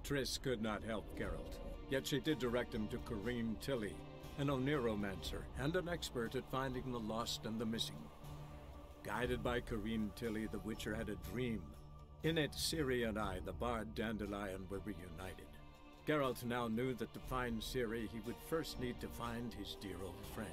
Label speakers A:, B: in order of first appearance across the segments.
A: Triss could not help Geralt, yet she did direct him to Ciri Tilly, an Oniromancer and an expert at finding the lost and the missing. Guided by Ciri Tilly, the Witcher had a dream. In it, Ciri and I, the bard Dandelion, were reunited. Geralt now knew that to find Ciri, he would first need to find his dear old friend.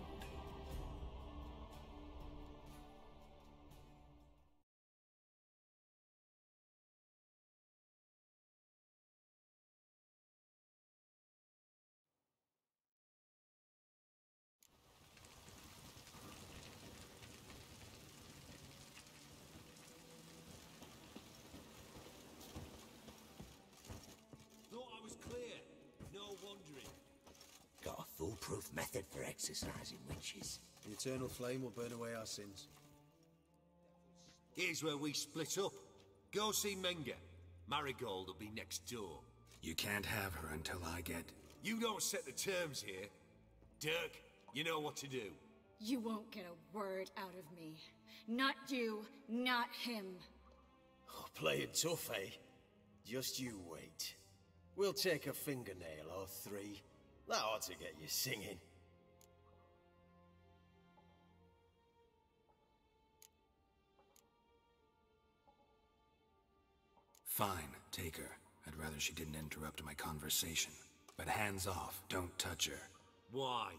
B: Thought I was clear. No wandering.
C: Got a foolproof method for exorcising witches.
D: The eternal flame will burn away our sins.
B: Here's where we split up. Go see Menga. Marigold will be next door.
E: You can't have her until I get...
B: You don't set the terms here. Dirk, you know what to do.
F: You won't get a word out of me. Not you, not him.
D: Oh, playing tough, eh? Just you wait. We'll take a fingernail or three. That ought to get you singing.
E: Fine, take her. I'd rather she didn't interrupt my conversation. But hands off, don't touch her.
B: Why?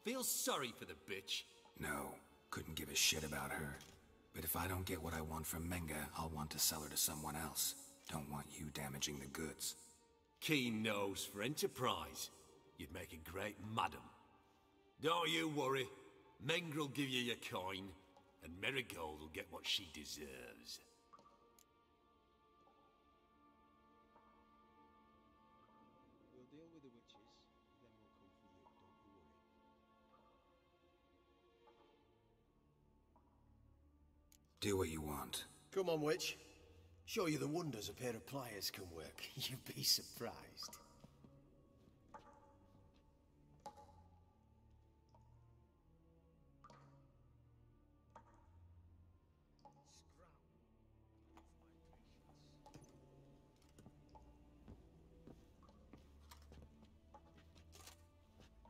B: Feel sorry for the bitch?
E: No, couldn't give a shit about her. But if I don't get what I want from Menga, I'll want to sell her to someone else. Don't want you damaging the goods.
B: Keen nose for enterprise. You'd make a great madam. Don't you worry. Mengrel will give you your coin, and Marigold will get what she deserves.
D: We'll deal with the witches, then we'll come for you, don't you worry.
E: Do what you want.
D: Come on, witch. Show you the wonders a pair of pliers can work. You'd be surprised.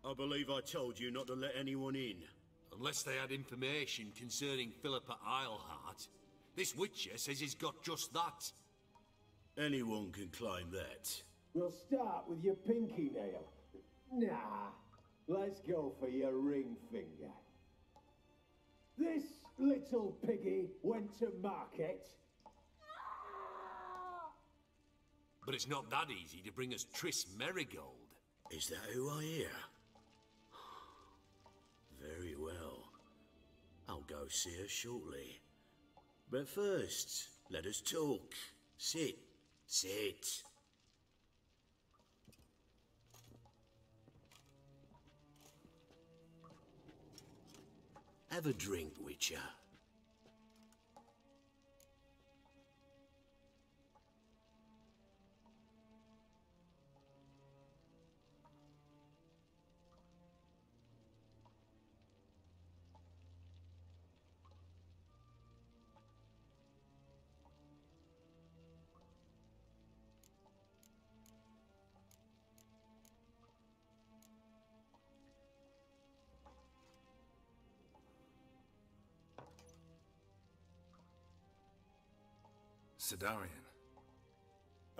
G: I believe I told you not to let anyone in.
B: Unless they had information concerning Philippa Eilhart. This Witcher says he's got just that.
G: Anyone can claim that.
H: We'll start with your pinky nail. Nah, let's go for your ring finger. This little piggy went to market.
B: But it's not that easy to bring us Triss Marigold.
G: Is that who I hear? Very well. I'll go see her shortly. But first, let us talk. Sit. Sit. Have a drink, Witcher.
E: Sidarian.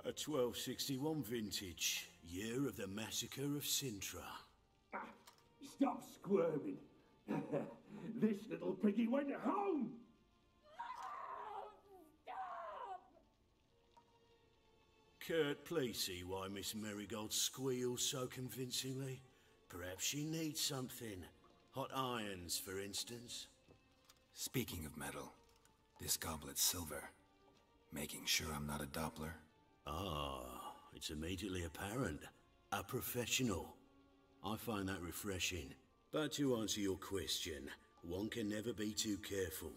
G: A 1261 vintage, year of the massacre of Sintra.
H: Stop squirming. This little piggy went home.
G: Kurt, please see why Miss Marigold squeals so convincingly. Perhaps she needs something. Hot irons, for instance.
E: Speaking of metal, this goblet's silver. Making sure I'm not a Doppler.
G: Ah, it's immediately apparent. A professional. I find that refreshing. But to answer your question, one can never be too careful.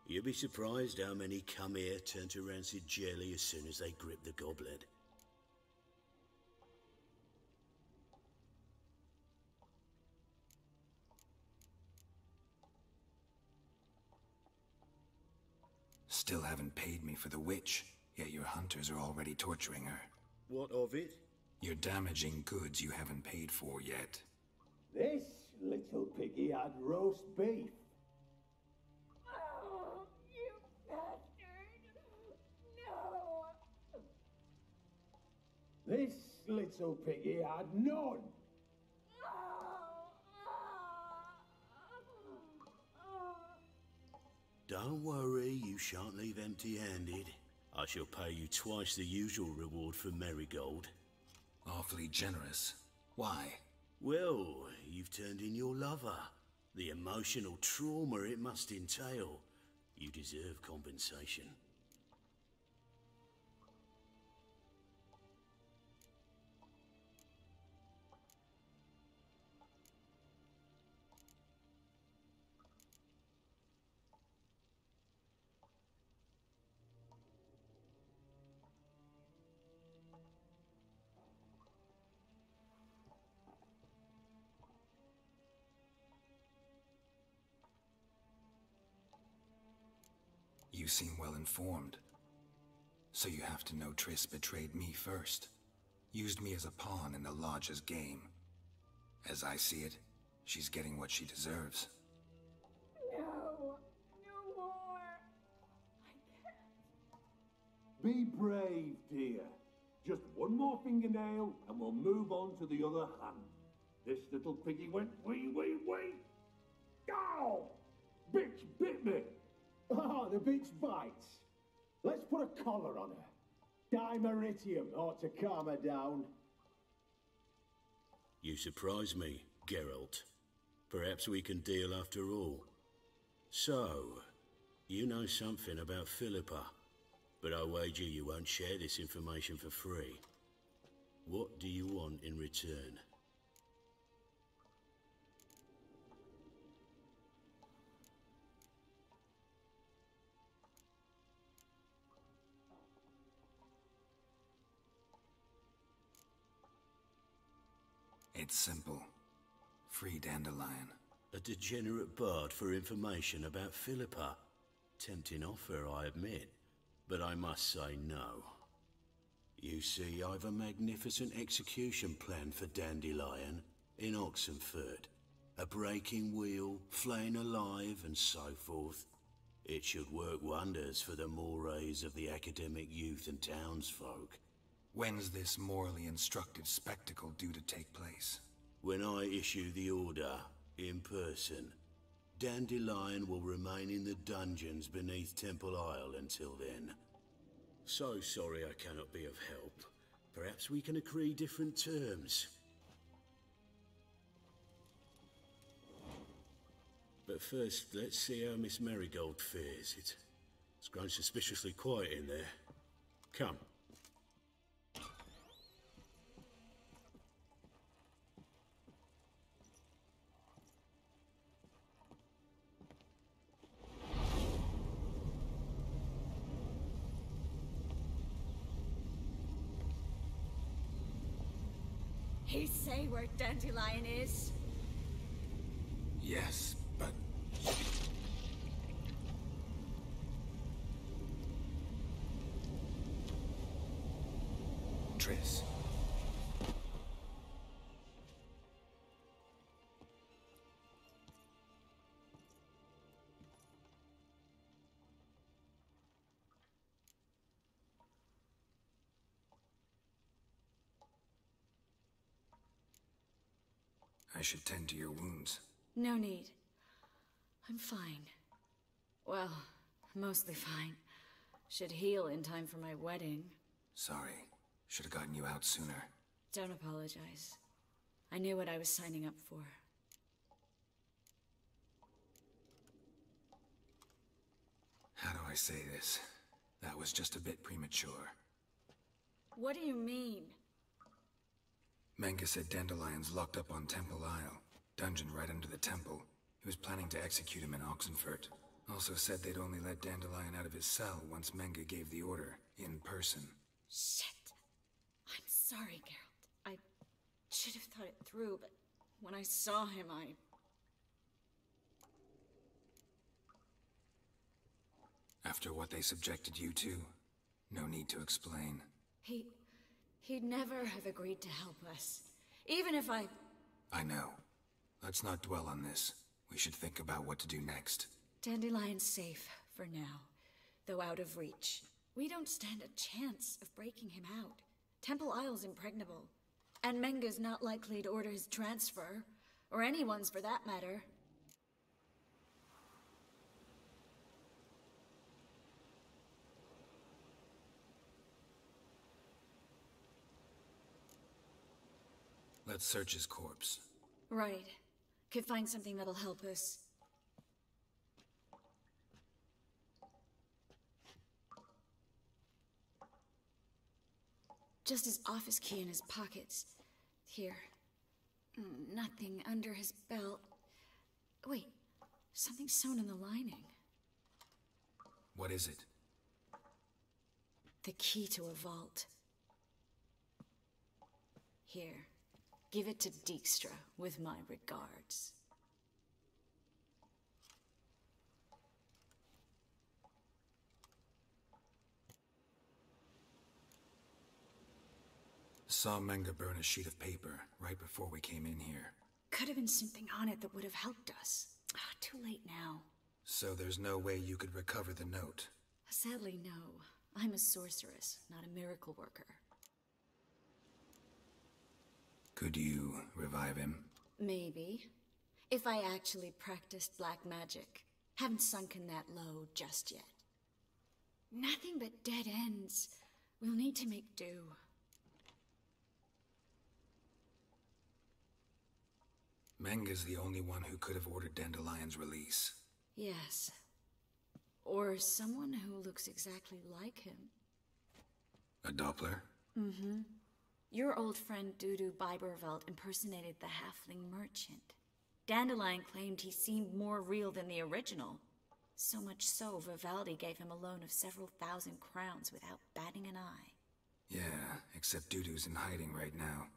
G: You'll be surprised how many come here turn to rancid jelly as soon as they grip the goblet.
E: Still haven't paid me for the witch, yet your hunters are already torturing her.
G: What of it?
E: You're damaging goods you haven't paid for yet.
H: This little piggy had roast beef.
F: Oh, you bastard! No!
H: This little piggy had none.
G: Don't worry, you shan't leave empty-handed. I shall pay you twice the usual reward for Marigold.
E: Awfully generous. Why?
G: Well, you've turned in your lover. The emotional trauma it must entail. You deserve compensation.
E: You seem well informed. So you have to know Triss betrayed me first. Used me as a pawn in the Lodge's game. As I see it, she's getting what she deserves.
F: No! No more! I can't.
H: Be brave, dear. Just one more fingernail and we'll move on to the other hand. This little piggy went wee. Ow! Bitch bit me! Ah, the bitch bites. Let's put a collar on her. Dimeritium ought to calm her down.
G: You surprise me, Geralt. Perhaps we can deal after all. So, you know something about Philippa, but I wager you won't share this information for free. What do you want in return?
E: It's simple. Free Dandelion.
G: A degenerate bard for information about Philippa. Tempting offer, I admit, but I must say no. You see, I've a magnificent execution plan for Dandelion in Oxenford. A breaking wheel, flaying alive, and so forth. It should work wonders for the mores of the academic youth and townsfolk.
E: When's this morally instructive spectacle due to take place?
G: When I issue the order, in person. Dandelion will remain in the dungeons beneath Temple Isle until then. So sorry I cannot be of help. Perhaps we can agree different terms. But first, let's see how Miss Marigold fares. It's grown suspiciously quiet in there. Come.
F: He say where Dandelion is?
E: Yes, but... Triss. I should tend to your wounds.
F: No need. I'm fine. Well, mostly fine. Should heal in time for my wedding.
E: Sorry. Should have gotten you out sooner.
F: Don't apologize. I knew what I was signing up for.
E: How do I say this? That was just a bit premature.
F: What do you mean?
E: Menge said Dandelion's locked up on Temple Isle. Dungeon right under the temple. He was planning to execute him in Oxenfurt. Also said they'd only let Dandelion out of his cell once Menge gave the order, in person.
F: Shit. I'm sorry, Geralt. I should have thought it through, but when I saw him,
E: After what they subjected you to, no need to explain.
F: He'd never have agreed to help us. Even if I
E: know. Let's not dwell on this. We should think about what to do next.
F: Dandelion's safe for now, though out of reach. We don't stand a chance of breaking him out. Temple Isle's impregnable, and Menga's not likely to order his transfer, or anyone's for that matter.
E: Let's search his corpse.
F: Right. Could find something that'll help us. Just his office key in his pockets. Here. Nothing under his belt. Wait, something sewn in the lining.
E: What is it?
F: The key to a vault. Here. Give it to Dijkstra, with my regards.
E: Saw Menga burn a sheet of paper right before we came in here.
F: Could have been something on it that would have helped us. Too late now.
E: So there's no way you could recover the note?
F: Sadly, no. I'm a sorceress, not a miracle worker.
E: Could you revive him?
F: Maybe. If I actually practiced black magic. Haven't sunken that low just yet. Nothing but dead ends. We'll need to make do.
E: Menga's the only one who could have ordered Dandelion's release.
F: Yes. Or someone who looks exactly like him.
E: A Doppler?
F: Mm-hmm. Your old friend Dudu Biberveld impersonated the halfling merchant. Dandelion claimed he seemed more real than the original. So much so, Vivaldi gave him a loan of several thousand crowns without batting an eye.
E: Yeah, except Dudu's in hiding right now.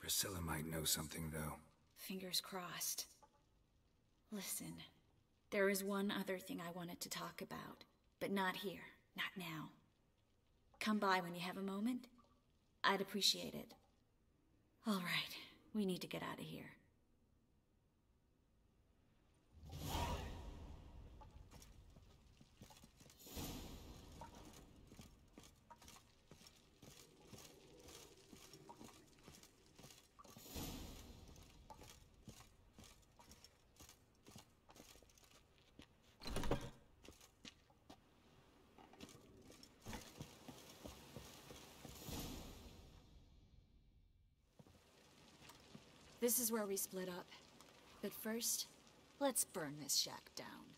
E: Priscilla might know something, though.
F: Fingers crossed. Listen, there is one other thing I wanted to talk about, but not here, not now. Come by when you have a moment. I'd appreciate it. All right, we need to get out of here. This is where we split up. But first, let's burn this shack down.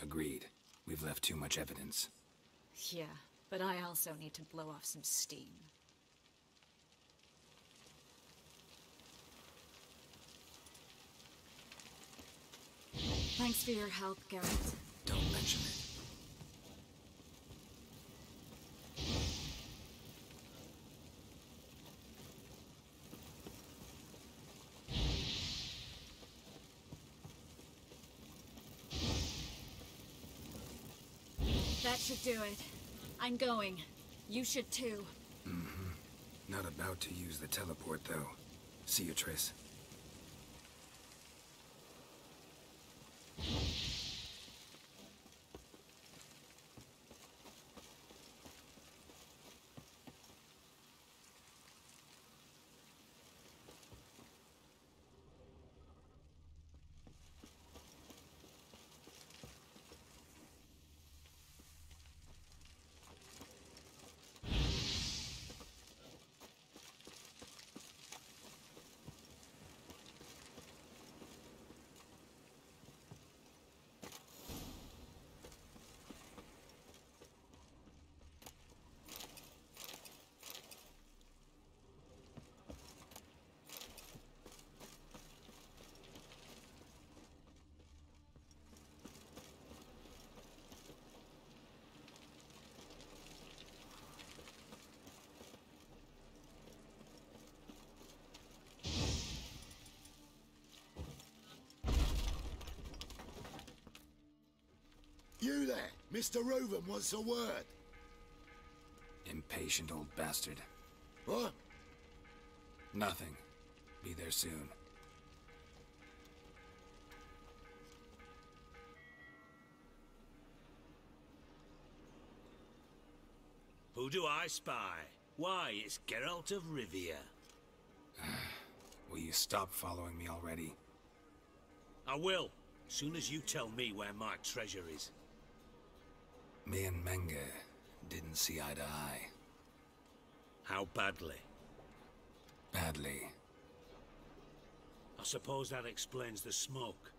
E: Agreed. We've left too much evidence.
F: Yeah, but I also need to blow off some steam. Thanks for your help, Geralt.
E: Don't mention it.
F: That should do it. I'm going. You should too.
E: Mm-hmm. Not about to use the teleport, though. See you, Triss.
I: You there! Mr. Reuven wants a word!
E: Impatient old bastard.
D: What?
E: Nothing. Be there soon.
G: Who do I spy? Why, it's Geralt of Rivia.
E: Will you stop following me already?
G: I will, soon as you tell me where my treasure is.
E: Me and Menge didn't see eye to eye.
G: How badly?
E: Badly.
G: I suppose that explains the smoke.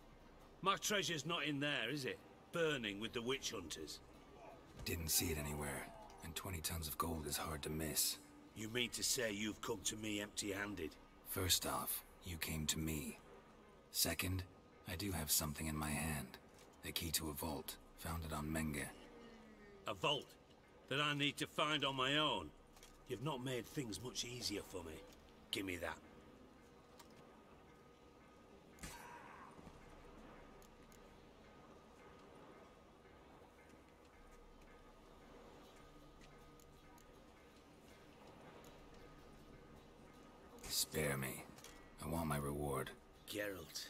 G: My treasure's not in there, is it? Burning with the witch hunters.
E: Didn't see it anywhere, and 20 tons of gold is hard to miss.
G: You mean to say you've come to me empty-handed?
E: First off, you came to me. Second, I do have something in my hand. The key to a vault, found it on Menge.
G: A vault that I need to find on my own? You've not made things much easier for me. Give me that.
E: Spare me. I want my reward.
G: Geralt,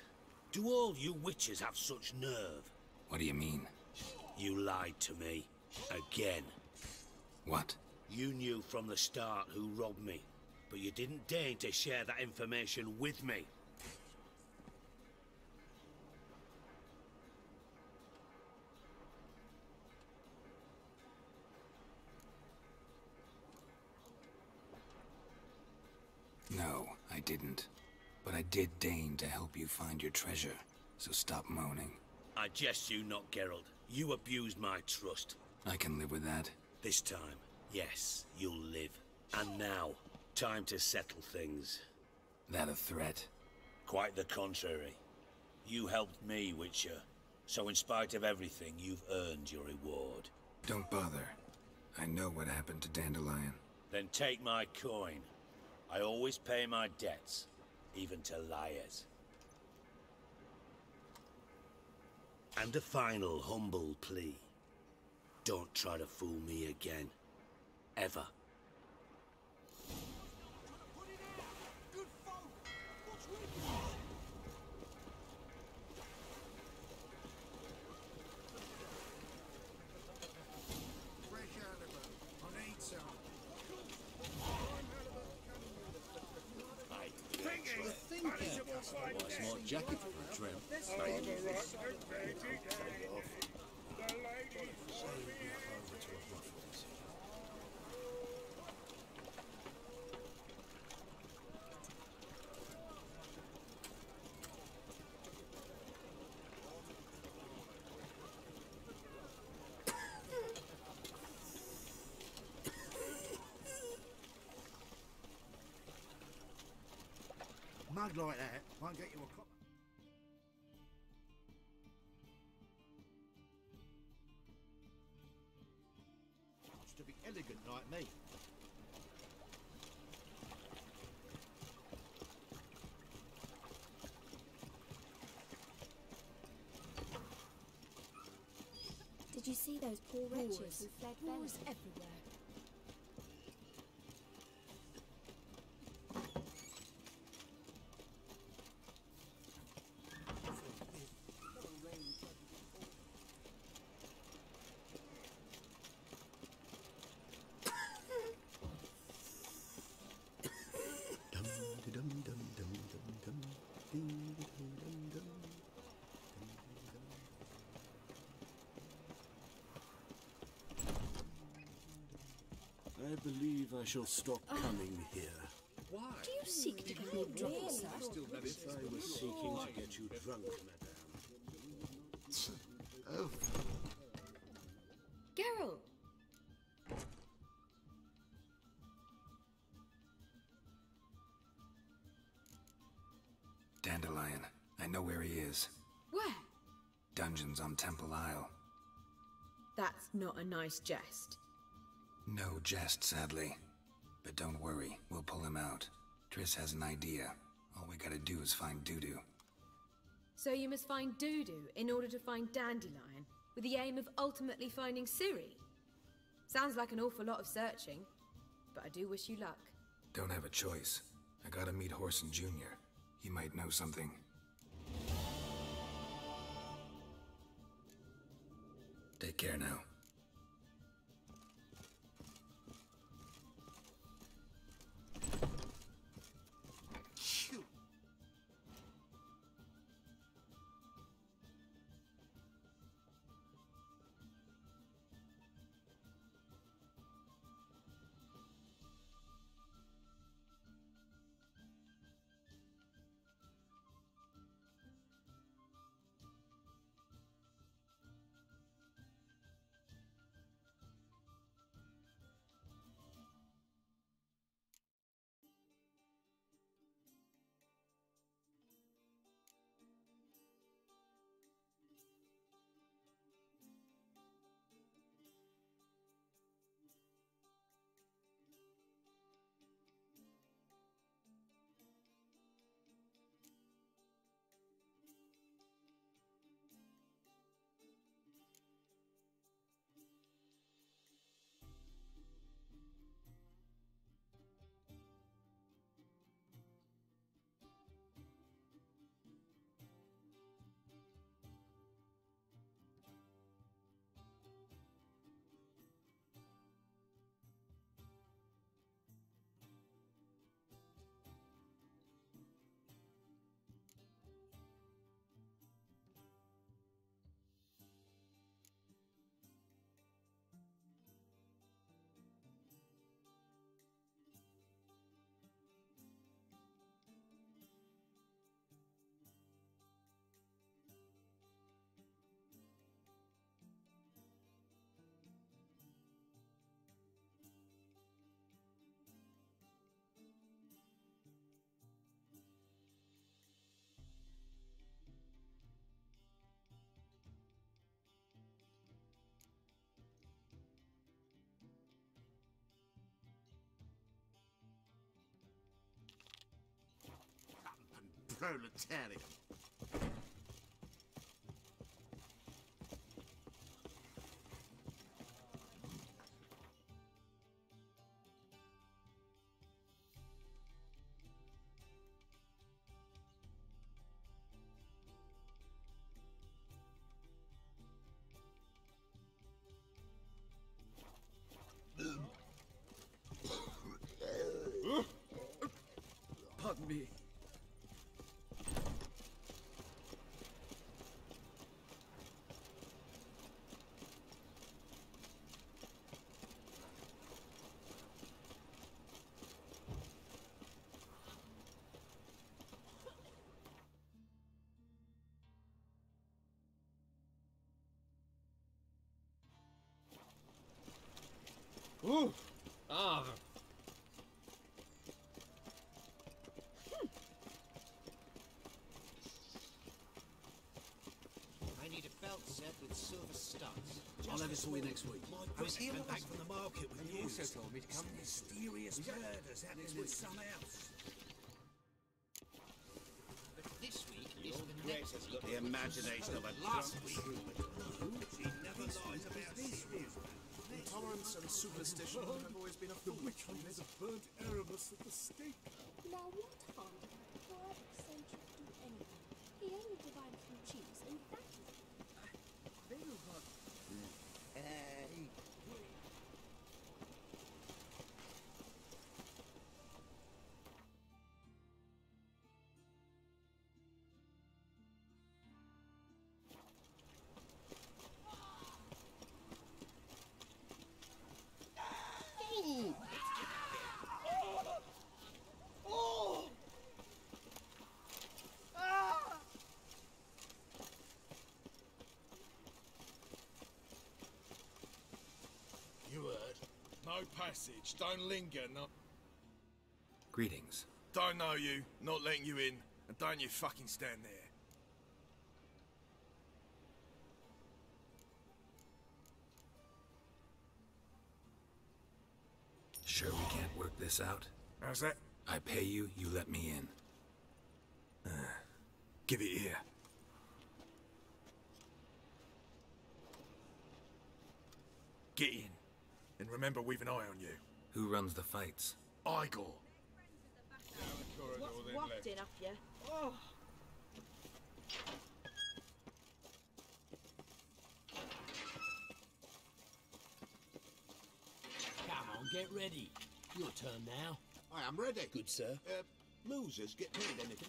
G: do all you witches have such nerve?
E: What do you mean?
G: You lied to me. Again.
E: What?
G: You knew from the start who robbed me, but you didn't deign to share that information with me.
E: No, I didn't. But I did deign to help you find your treasure, so stop moaning.
G: I jest you not, Geralt. You abused my trust.
E: I can live with that.
G: This time, yes, you'll live. And now, time to settle things.
E: That a threat?
G: Quite the contrary. You helped me, Witcher. So in spite of everything, you've earned your reward.
E: Don't bother. I know what happened to Dandelion.
G: Then take my coin. I always pay my debts, even to liars. And a final humble plea. Don't try to fool me again. Ever. Smart jacket for a tramp.
I: Mug like that won't get you a cop. Wants to be elegant like me.
J: Did you see those poor wretches who fled Wars everywhere?
G: I believe I shall stop coming here.
I: Why?
J: Do you seek to get me drunk, sir?
G: I was seeking to get you drunk, madame.
I: Oh.
F: Geralt!
E: Dandelion. I know where he is.
K: Where?
E: Dungeons on Temple Isle.
K: That's not a nice jest.
E: No jest, sadly. But don't worry, we'll pull him out. Triss has an idea. All we gotta do is find Dudu.
K: So you must find Dudu in order to find Dandelion, with the aim of ultimately finding Ciri? Sounds like an awful lot of searching, but I do wish you luck.
E: Don't have a choice. I gotta meet Horson Jr. He might know something. Take care now.
I: Proletarian.
L: Pardon me.
M: Ooh! Ah!
N: I need a belt set with silver studs.
G: I'll have it for you next week.
I: I was here back from the market with
M: You
I: news.
M: also told me to come.
I: Some mysterious murders happening with some else.
N: But this week is the next week.
I: The imagination of a last week. She never lies about this.
L: Intolerance and superstition have always been a fool. The witch hunter is a burnt Erebus at the stake.
J: Now what harm did that poor eccentric do anything? He only divided from cheese, and that is...
L: They know what.
O: You heard? No passage. Don't linger. No.
E: Greetings.
O: Don't know you. Not letting you in. And don't you fucking stand there.
E: Sure we can't work this out?
O: How's that?
E: I pay you, you let me in.
O: Give it here. Get in. And remember, we've an eye on you.
E: Who runs the fights?
O: Igor.
K: What's wafting up you? Oh.
B: Come on, get ready. Your turn now.
I: I am ready.
D: Good, sir.
I: Losers get paid anything?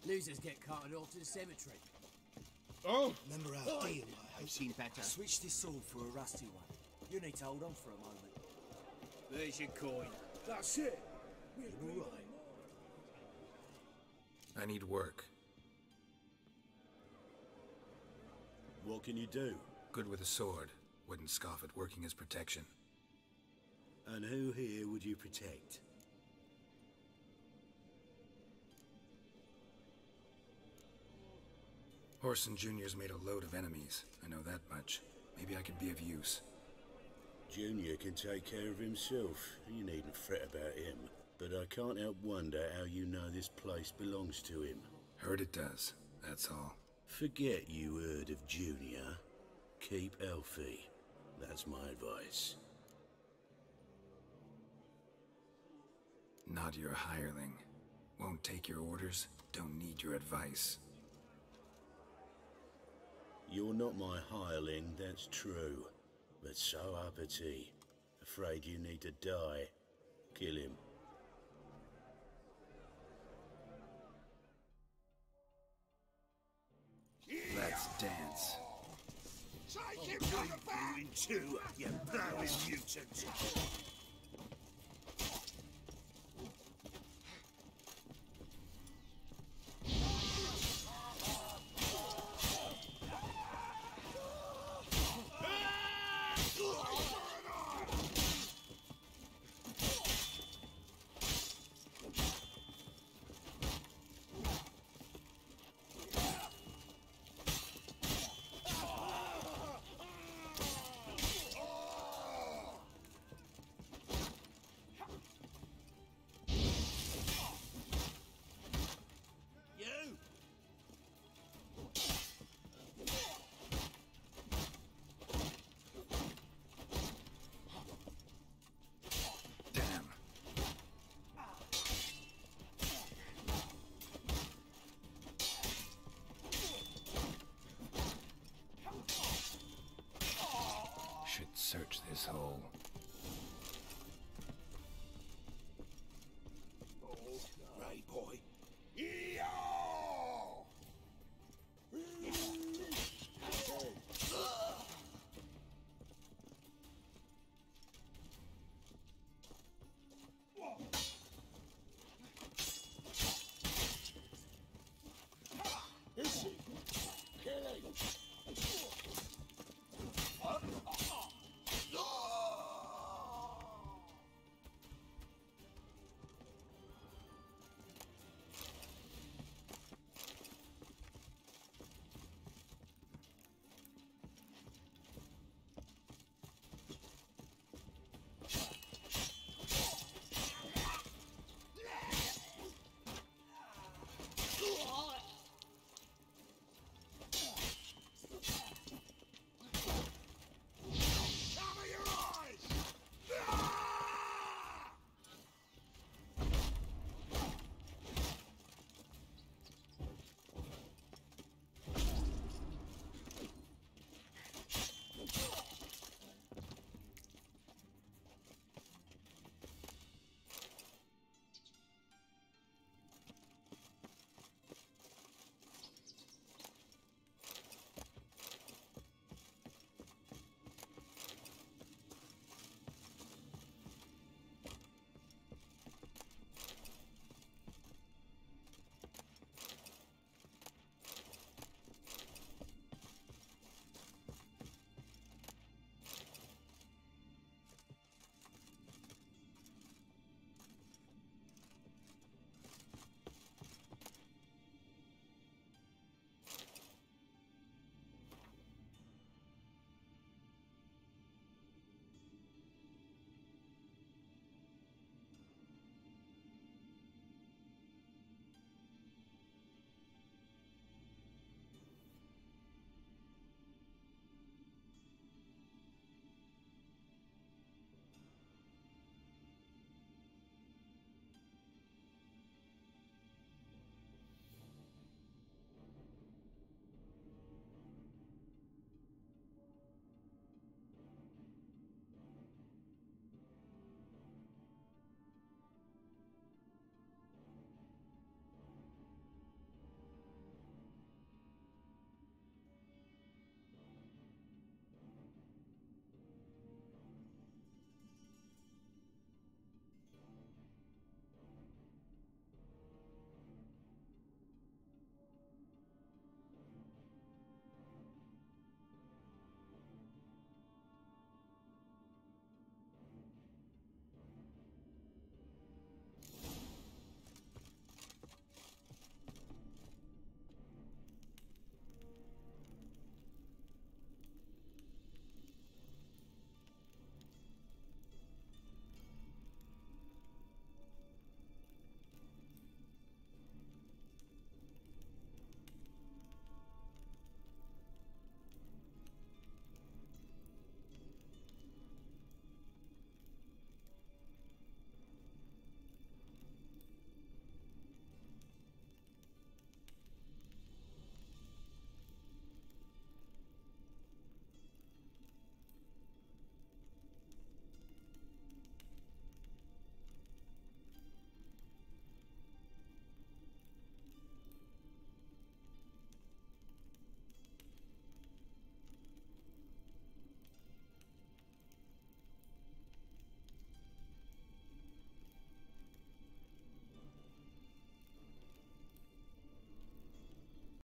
B: Losers get carted off to the cemetery.
M: Oh!
D: Remember our deal,
N: I've seen better.
P: Switch this sword for a rusty one. You need to hold on for a moment.
N: There's your coin.
L: That's it.
D: You all right?
E: I need work.
G: What can you do?
E: Good with a sword. Wouldn't scoff at working as protection.
G: And who here would you protect?
E: Orson Jr.'s made a load of enemies. I know that much. Maybe I could be of use.
G: Junior can take care of himself. You needn't fret about him. But I can't help wonder how you know this place belongs to him.
E: Heard it does, that's all.
G: Forget you heard of Junior. Keep healthy. That's my advice.
E: Not your hireling. Won't take your orders, don't need your advice.
G: You're not my hireling, that's true. But so uppity. Afraid you need to die. Kill him.
E: Let's dance.
I: Take him from the back! You two, you blowing mutant!